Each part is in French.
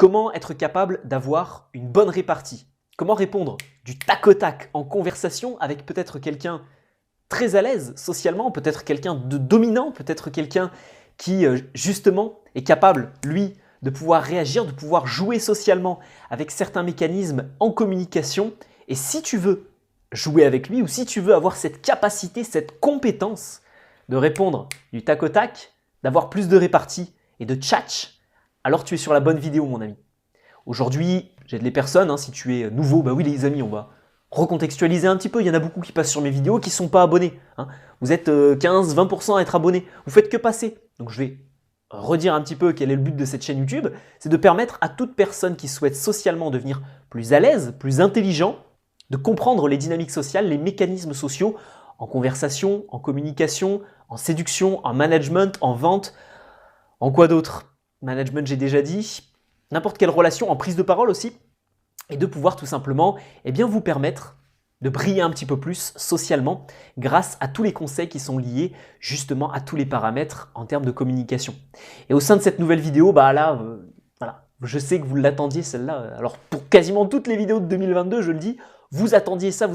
Comment être capable d'avoir une bonne répartie? Comment répondre du tac au tac en conversation avec peut-être quelqu'un très à l'aise socialement, peut-être quelqu'un de dominant, peut-être quelqu'un qui justement est capable, lui, de pouvoir réagir, de pouvoir jouer socialement avec certains mécanismes en communication. Et si tu veux jouer avec lui ou si tu veux avoir cette capacité, cette compétence de répondre du tac au tac, d'avoir plus de répartie et de tchatch, alors tu es sur la bonne vidéo, mon ami. Aujourd'hui, j'aide les personnes. Si tu es nouveau, bah oui les amis, on va recontextualiser un petit peu. Il y en a beaucoup qui passent sur mes vidéos qui ne sont pas abonnés. Vous êtes 15-20% à être abonnés. Vous faites que passer. Donc je vais redire un petit peu quel est le but de cette chaîne YouTube. C'est de permettre à toute personne qui souhaite socialement devenir plus à l'aise, plus intelligent, de comprendre les dynamiques sociales, les mécanismes sociaux en conversation, en communication, en séduction, en management, en vente, en quoi d'autre? Management, j'ai déjà dit. N'importe quelle relation, en prise de parole aussi, et de pouvoir tout simplement vous permettre de briller un petit peu plus socialement grâce à tous les conseils qui sont liés justement à tous les paramètres en termes de communication. Et au sein de cette nouvelle vidéo, voilà, je sais que vous l'attendiez celle-là. Alors pour quasiment toutes les vidéos de 2022, je le dis, vous attendiez ça,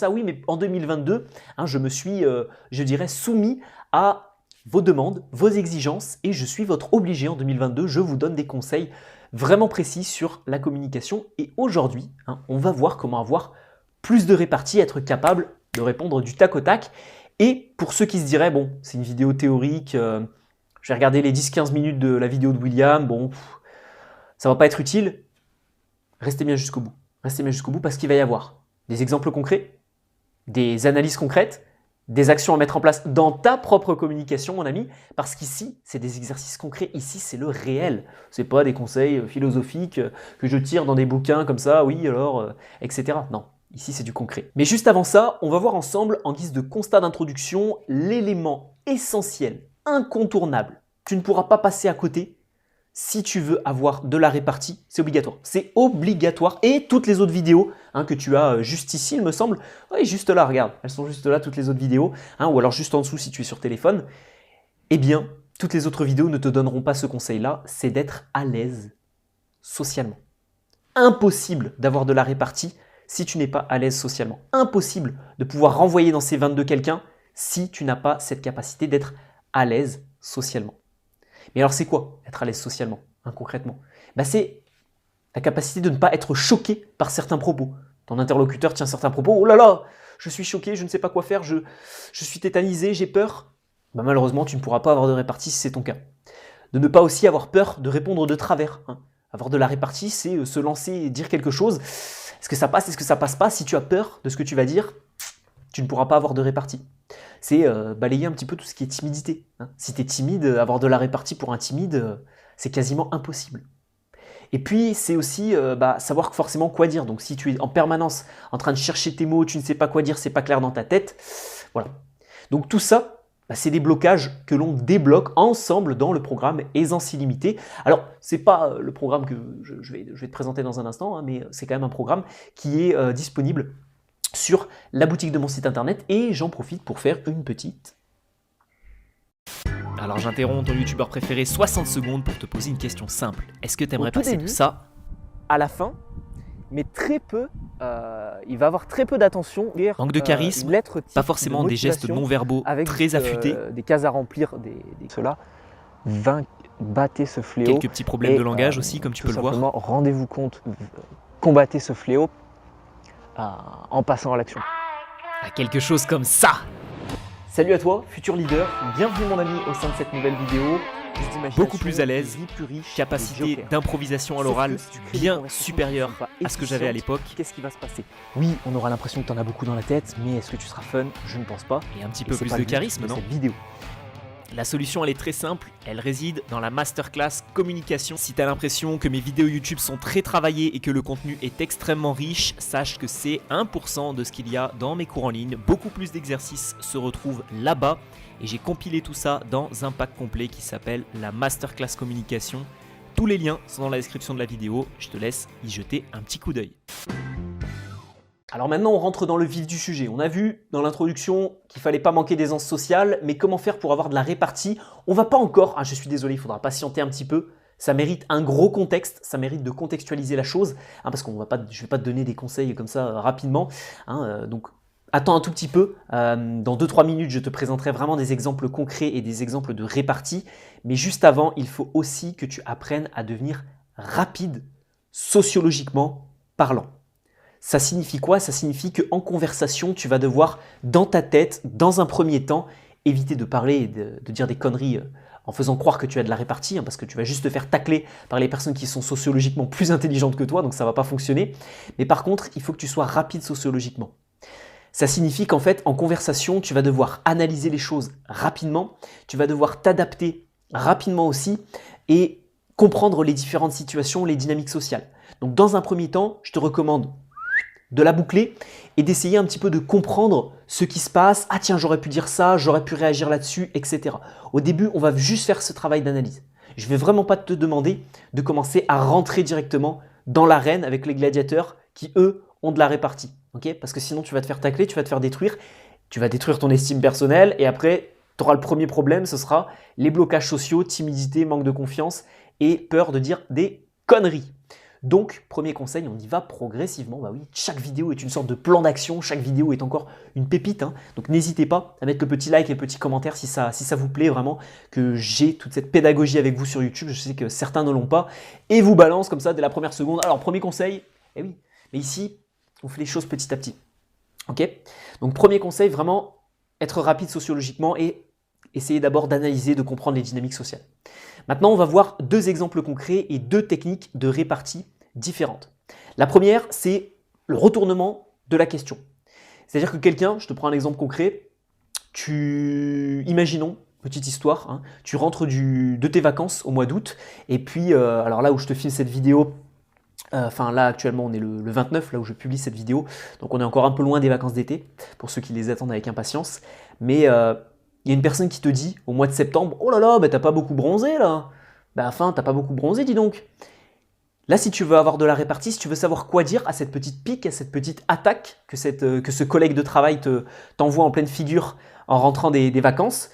oui, mais en 2022, je me suis, je dirais, soumis à vos demandes, vos exigences, et je suis votre obligé en 2022. Je vous donne des conseils vraiment précis sur la communication. Et aujourd'hui, on va voir comment avoir plus de répartie, être capable de répondre du tac au tac. Et pour ceux qui se diraient, bon, c'est une vidéo théorique, je vais regarder les 10-15 minutes de la vidéo de William, bon, ça va pas être utile, restez bien jusqu'au bout. Restez bien jusqu'au bout parce qu'il va y avoir des exemples concrets, des analyses concrètes, des actions à mettre en place dans ta propre communication, mon ami, parce qu'ici, c'est des exercices concrets, ici, c'est le réel. Ce n'est pas des conseils philosophiques que je tire dans des bouquins comme ça, oui, alors, etc. Non, ici, c'est du concret. Mais juste avant ça, on va voir ensemble, en guise de constat d'introduction, l'élément essentiel, incontournable. Tu ne pourras pas passer à côté si tu veux avoir de la répartie, c'est obligatoire. C'est obligatoire. Et toutes les autres vidéos que tu as juste ici, il me semble, oui, juste là, regarde, elles sont juste là, toutes les autres vidéos, ou alors juste en dessous si tu es sur téléphone, eh bien, toutes les autres vidéos ne te donneront pas ce conseil-là, c'est d'être à l'aise socialement. Impossible d'avoir de la répartie si tu n'es pas à l'aise socialement. Impossible de pouvoir renvoyer dans ces 22 quelqu'un si tu n'as pas cette capacité d'être à l'aise socialement. Mais alors c'est quoi être à l'aise socialement, concrètement? C'est la capacité de ne pas être choqué par certains propos. Ton interlocuteur tient certains propos, oh là là, je suis choqué, je ne sais pas quoi faire, je suis tétanisé, j'ai peur. Malheureusement, tu ne pourras pas avoir de répartie si c'est ton cas. De ne pas aussi avoir peur de répondre de travers. Avoir de la répartie, c'est se lancer et dire quelque chose. Est-ce que ça passe, est-ce que ça passe pas? Si tu as peur de ce que tu vas dire, tu ne pourras pas avoir de répartie. C'est balayer un petit peu tout ce qui est timidité. Si tu es timide, avoir de la répartie pour un timide, c'est quasiment impossible. Et puis, c'est aussi savoir forcément quoi dire. Donc, si tu es en permanence en train de chercher tes mots, tu ne sais pas quoi dire, c'est pas clair dans ta tête, voilà. Donc, tout ça, c'est des blocages que l'on débloque ensemble dans le programme Aisance illimitée. Alors, c'est pas le programme que je vais te présenter dans un instant, mais c'est quand même un programme qui est disponible sur la boutique de mon site internet et j'en profite pour faire une petite. Alors j'interromps ton youtubeur préféré 60 secondes pour te poser une question simple. Est-ce que tu aimerais passer de ça à la fin, mais très peu, il va avoir très peu d'attention. Manque de charisme, pas forcément des gestes non-verbaux très affûtés. Des cases à remplir, cela, battez ce fléau. Quelques petits problèmes de langage aussi, comme tu peux le voir. Rendez-vous compte, combattez ce fléau en passant à l'action. Quelque chose comme ça. Salut à toi, futur leader, bienvenue mon ami au sein de cette nouvelle vidéo. Beaucoup plus à l'aise, plus riche, capacité d'improvisation à l'oral bien supérieure à ce que j'avais à l'époque. Qu'est-ce qui va se passer? Oui, on aura l'impression que tu en as beaucoup dans la tête, mais est-ce que tu seras fun? Je ne pense pas. Et un petit peu plus de charisme, non? Cette vidéo. La solution, elle est très simple, elle réside dans la masterclass communication. Si tu as l'impression que mes vidéos YouTube sont très travaillées et que le contenu est extrêmement riche, sache que c'est 1% de ce qu'il y a dans mes cours en ligne. Beaucoup plus d'exercices se retrouvent là-bas et j'ai compilé tout ça dans un pack complet qui s'appelle la masterclass communication. Tous les liens sont dans la description de la vidéo, je te laisse y jeter un petit coup d'œil. Alors maintenant, on rentre dans le vif du sujet. On a vu dans l'introduction qu'il ne fallait pas manquer d'aisance sociale, mais comment faire pour avoir de la répartie? On ne va pas encore, je suis désolé, il faudra patienter un petit peu, Ça mérite un gros contexte, ça mérite de contextualiser la chose, hein, parce que je ne vais pas te donner des conseils comme ça rapidement. Hein, donc attends un tout petit peu, dans 2-3 minutes je te présenterai vraiment des exemples concrets et des exemples de répartie, mais juste avant il faut aussi que tu apprennes à devenir rapide sociologiquement parlant. Ça signifie quoi? Ça signifie qu'en conversation tu vas devoir dans ta tête, dans un premier temps, éviter de parler et de dire des conneries en faisant croire que tu as de la répartie, hein, parce que tu vas juste te faire tacler par les personnes qui sont sociologiquement plus intelligentes que toi, donc ça ne va pas fonctionner. Mais par contre, il faut que tu sois rapide sociologiquement. Ça signifie qu'en fait, en conversation, tu vas devoir analyser les choses rapidement, tu vas devoir t'adapter rapidement aussi et comprendre les différentes situations, les dynamiques sociales. Donc dans un premier temps, je te recommande de la boucler et d'essayer un petit peu de comprendre ce qui se passe. Ah tiens, j'aurais pu dire ça, j'aurais pu réagir là-dessus, etc. Au début, on va juste faire ce travail d'analyse. Je ne vais vraiment pas te demander de commencer à rentrer directement dans l'arène avec les gladiateurs qui, eux, ont de la répartie. Okay, parce que sinon, tu vas te faire tacler, tu vas te faire détruire, tu vas détruire ton estime personnelle et après, tu auras le premier problème, ce sera les blocages sociaux, timidité, manque de confiance et peur de dire des conneries. Donc, premier conseil, on y va progressivement. Bah oui, chaque vidéo est une sorte de plan d'action, chaque vidéo est encore une pépite. Hein. Donc, n'hésitez pas à mettre le petit like et le petit commentaire si ça vous plaît vraiment, que j'ai toute cette pédagogie avec vous sur YouTube. Je sais que certains ne l'ont pas. Et vous balance comme ça dès la première seconde. Alors, premier conseil, eh oui, mais ici, on fait les choses petit à petit. Ok? Donc, premier conseil, vraiment être rapide sociologiquement et essayer d'abord d'analyser, de comprendre les dynamiques sociales. Maintenant, on va voir 2 exemples concrets et 2 techniques de répartie différentes. La première, c'est le retournement de la question. C'est-à-dire que quelqu'un, je te prends un exemple concret, imaginons, petite histoire, hein, tu rentres de tes vacances au mois d'août, et puis, alors là où je te filme cette vidéo, enfin là actuellement on est le 29, là où je publie cette vidéo, donc on est encore un peu loin des vacances d'été, pour ceux qui les attendent avec impatience, mais il y a une personne qui te dit au mois de septembre « Oh là là, bah, t'as pas beaucoup bronzé là !» Bah enfin, t'as pas beaucoup bronzé, dis donc. Là, si tu veux avoir de la répartie, si tu veux savoir quoi dire à cette petite pique, à cette petite attaque que ce collègue de travail t'envoie en pleine figure en rentrant des vacances,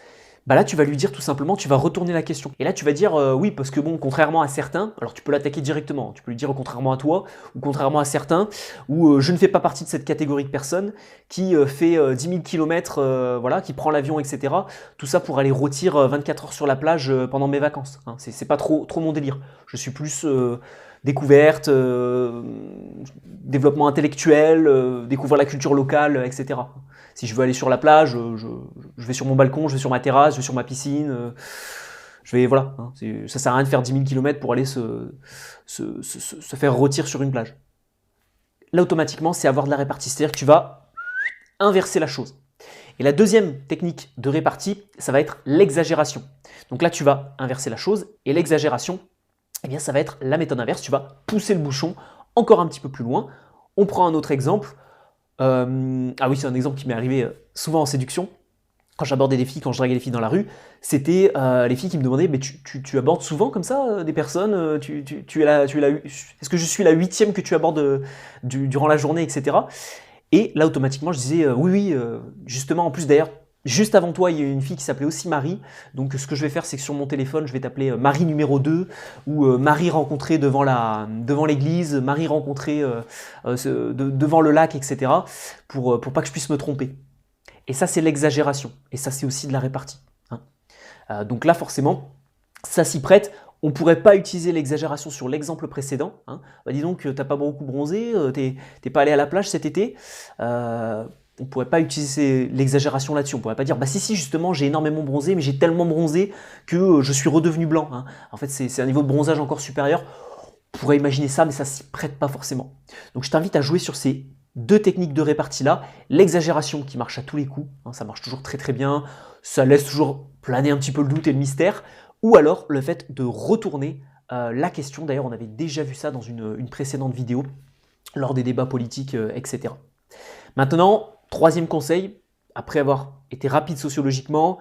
bah là, tu vas lui dire tout simplement, tu vas retourner la question. Et là, tu vas dire oui, parce que bon, contrairement à certains, alors tu peux l'attaquer directement, tu peux lui dire contrairement à toi, ou contrairement à certains, ou je ne fais pas partie de cette catégorie de personnes qui fait 10 000 km, voilà, qui prend l'avion, etc. Tout ça pour aller rôtir 24 heures sur la plage pendant mes vacances. Hein. C'est pas trop mon délire. Je suis plus découverte, développement intellectuel, découvrir la culture locale, etc. Si je veux aller sur la plage, je vais sur mon balcon, je vais sur ma terrasse, je vais sur ma piscine, je vais, voilà. Hein, ça sert à rien de faire 10 000 km pour aller se faire rôtir sur une plage. Là, automatiquement, c'est avoir de la répartie, c'est-à-dire que tu vas inverser la chose. Et la deuxième technique de répartie, ça va être l'exagération. Donc là, tu vas inverser la chose, et l'exagération, eh bien, ça va être la méthode inverse, tu vas pousser le bouchon encore un petit peu plus loin. On prend un autre exemple. Ah oui, c'est un exemple qui m'est arrivé souvent en séduction. Quand j'abordais des filles, quand je draguais les filles dans la rue, c'était les filles qui me demandaient mais tu abordes souvent comme ça des personnes est-ce que je suis la 8e que tu abordes durant la journée, etc. Et là, automatiquement, je disais oui, justement, en plus d'ailleurs, juste avant toi, il y a une fille qui s'appelait aussi Marie. Donc, ce que je vais faire, c'est que sur mon téléphone, je vais t'appeler Marie numéro 2 ou Marie rencontrée devant l'église, Marie rencontrée devant le lac, etc. pour pas que je puisse me tromper. Et ça, c'est l'exagération. Et ça, c'est aussi de la répartie. Hein. Donc là, forcément, ça s'y prête. On ne pourrait pas utiliser l'exagération sur l'exemple précédent. Hein. Bah, dis donc, t'as pas beaucoup bronzé, t'es pas allé à la plage cet été. On ne pourrait pas utiliser l'exagération là-dessus. On ne pourrait pas dire, bah si, justement, j'ai énormément bronzé, mais j'ai tellement bronzé que je suis redevenu blanc. Hein. En fait, c'est un niveau de bronzage encore supérieur. On pourrait imaginer ça, mais ça ne s'y prête pas forcément. Donc, je t'invite à jouer sur ces 2 techniques de répartie-là. L'exagération qui marche à tous les coups, hein, ça marche toujours très très bien. Ça laisse toujours planer un petit peu le doute et le mystère. Ou alors, le fait de retourner la question. D'ailleurs, on avait déjà vu ça dans une précédente vidéo, lors des débats politiques, etc. Maintenant, 3e conseil, après avoir été rapide sociologiquement,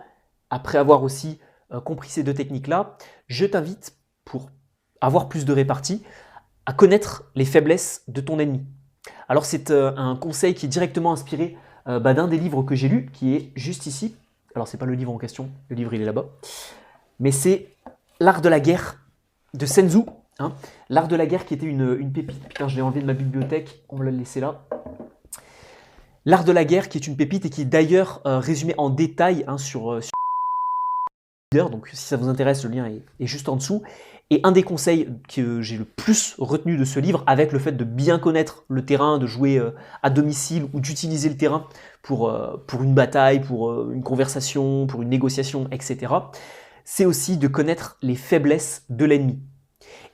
après avoir aussi compris ces 2 techniques-là, je t'invite, pour avoir plus de répartie, à connaître les faiblesses de ton ennemi. Alors c'est un conseil qui est directement inspiré d'un des livres que j'ai lu, qui est juste ici. Alors c'est pas le livre en question, le livre il est là-bas. Mais c'est L'art de la guerre de Sun Tzu, hein, L'art de la guerre qui était une pépite. Putain, je l'ai enlevé de ma bibliothèque, on me l'a laissé là. L'art de la guerre qui est une pépite et qui est d'ailleurs résumé en détail hein, sur donc si ça vous intéresse, le lien est juste en dessous. Et un des conseils que j'ai le plus retenu de ce livre, avec le fait de bien connaître le terrain, de jouer à domicile ou d'utiliser le terrain pour une bataille, pour une conversation, pour une négociation, etc., c'est aussi de connaître les faiblesses de l'ennemi.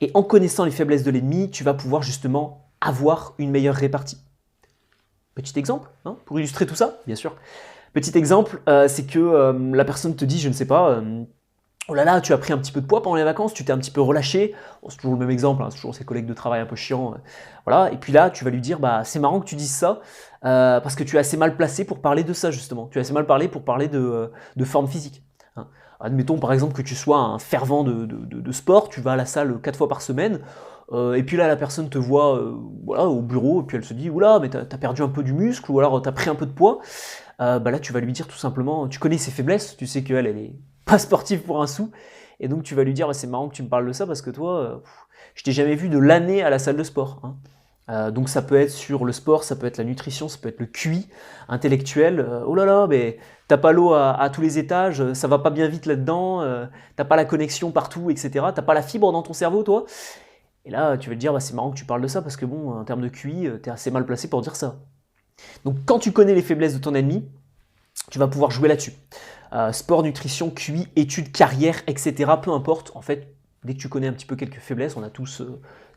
Et en connaissant les faiblesses de l'ennemi, tu vas pouvoir justement avoir une meilleure répartie. Petit exemple, hein, pour illustrer tout ça, bien sûr. Petit exemple, c'est que la personne te dit, je ne sais pas, oh là là, tu as pris un petit peu de poids pendant les vacances, tu t'es un petit peu relâché. Bon, c'est toujours le même exemple, hein, c'est toujours ses collègues de travail un peu chiants. Voilà. Et puis là, tu vas lui dire, bah, c'est marrant que tu dises ça, parce que tu es assez mal placé pour parler de ça, justement. Tu es assez mal parlé pour parler de forme physique. Hein. Admettons par exemple que tu sois un fervent de sport, tu vas à la salle 4 fois par semaine, et puis là la personne te voit voilà, au bureau, et puis elle se dit, oula, mais t'as perdu un peu du muscle, ou alors t'as pris un peu de poids. Bah là tu vas lui dire tout simplement, tu connais ses faiblesses, tu sais qu'elle est pas sportive pour un sou, et donc tu vas lui dire, bah, c'est marrant que tu me parles de ça, parce que toi, je t'ai jamais vu de l'année à la salle de sport. Hein. Donc ça peut être sur le sport, ça peut être la nutrition, ça peut être le QI intellectuel. Oh là là, mais t'as pas l'eau à tous les étages, ça va pas bien vite là-dedans, t'as pas la connexion partout, etc. T'as pas la fibre dans ton cerveau, toi. Et là, tu vas te dire, bah, c'est marrant que tu parles de ça, parce que bon, en termes de QI, t'es assez mal placé pour dire ça. Donc quand tu connais les faiblesses de ton ennemi, tu vas pouvoir jouer là-dessus. Sport, nutrition, QI, études, carrière, etc. Peu importe, en fait, dès que tu connais un petit peu quelques faiblesses, on a tous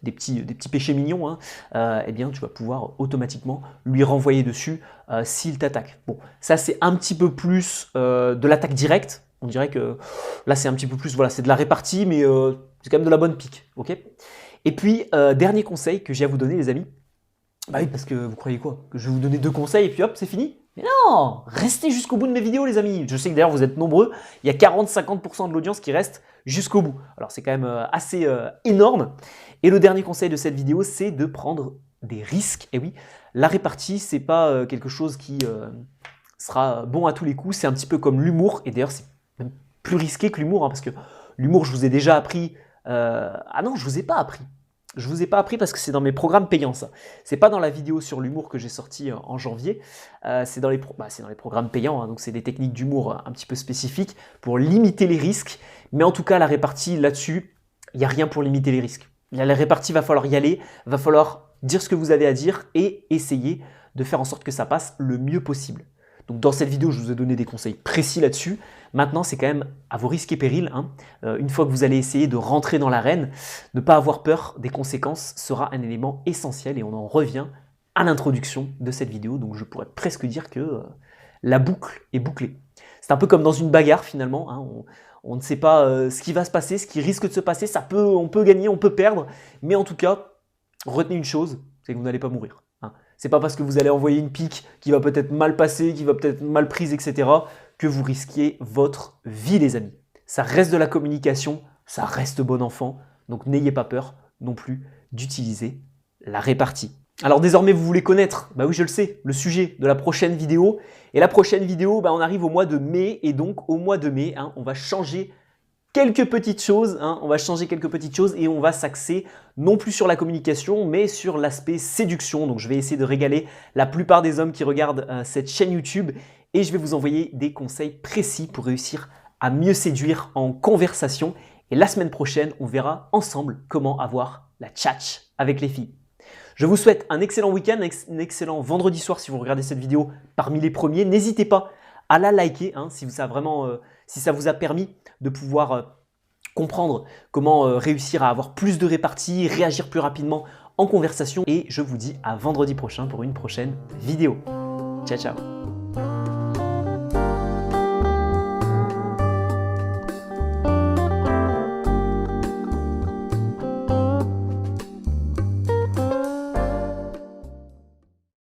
des petits péchés mignons, hein, eh bien tu vas pouvoir automatiquement lui renvoyer dessus s'il t'attaque. Bon, ça c'est un petit peu plus de l'attaque directe. On dirait que là c'est un petit peu plus, voilà, c'est de la répartie, mais c'est quand même de la bonne pique, ok. Et puis, dernier conseil que j'ai à vous donner les amis, bah oui, parce que vous croyez quoi? Que je vais vous donner 2 conseils et puis hop, c'est fini? Mais non! Restez jusqu'au bout de mes vidéos, les amis. Je sais que d'ailleurs, vous êtes nombreux. Il y a 40-50% de l'audience qui reste jusqu'au bout. Alors, c'est quand même assez énorme. Et le dernier conseil de cette vidéo, c'est de prendre des risques. Et oui, la répartie, c'est pas quelque chose qui sera bon à tous les coups. C'est un petit peu comme l'humour. Et d'ailleurs, c'est même plus risqué que l'humour, hein, parce que l'humour, je vous ai déjà appris. Ah non, je vous ai pas appris. Je vous ai pas appris parce que c'est dans mes programmes payants, ça. C'est pas dans la vidéo sur l'humour que j'ai sorti en janvier. C'est dans les programmes payants, hein, donc c'est des techniques d'humour un petit peu spécifiques pour limiter les risques. Mais en tout cas, la répartie là-dessus, il n'y a rien pour limiter les risques. La répartie, va falloir y aller, va falloir dire ce que vous avez à dire et essayer de faire en sorte que ça passe le mieux possible. Donc dans cette vidéo, je vous ai donné des conseils précis là-dessus. Maintenant, c'est quand même à vos risques et périls. Hein. Une fois que vous allez essayer de rentrer dans l'arène, ne pas avoir peur des conséquences sera un élément essentiel et on en revient à l'introduction de cette vidéo. Donc je pourrais presque dire que la boucle est bouclée. C'est un peu comme dans une bagarre finalement. Hein. On ne sait pas ce qui va se passer, ce qui risque de se passer. On peut gagner, on peut perdre. Mais en tout cas, retenez une chose, c'est que vous n'allez pas mourir. Hein. C'est pas parce que vous allez envoyer une pique qui va peut-être mal passer, qui va peut-être mal prise, etc., que vous risquiez votre vie, les amis. Ça reste de la communication, ça reste bon enfant, donc n'ayez pas peur non plus d'utiliser la répartie. Alors désormais, vous voulez connaître, bah oui, je le sais, le sujet de la prochaine vidéo. Et la prochaine vidéo, bah, on arrive au mois de mai, et donc au mois de mai, hein, on va changer quelques petites choses, hein, et on va s'axer non plus sur la communication, mais sur l'aspect séduction. Donc je vais essayer de régaler la plupart des hommes qui regardent cette chaîne YouTube et je vais vous envoyer des conseils précis pour réussir à mieux séduire en conversation. Et la semaine prochaine, on verra ensemble comment avoir la tchatch avec les filles. Je vous souhaite un excellent week-end, un excellent vendredi soir si vous regardez cette vidéo parmi les premiers. N'hésitez pas à la liker hein, si ça vous a permis de pouvoir comprendre comment réussir à avoir plus de répartie, réagir plus rapidement en conversation. Et je vous dis à vendredi prochain pour une prochaine vidéo. Ciao, ciao!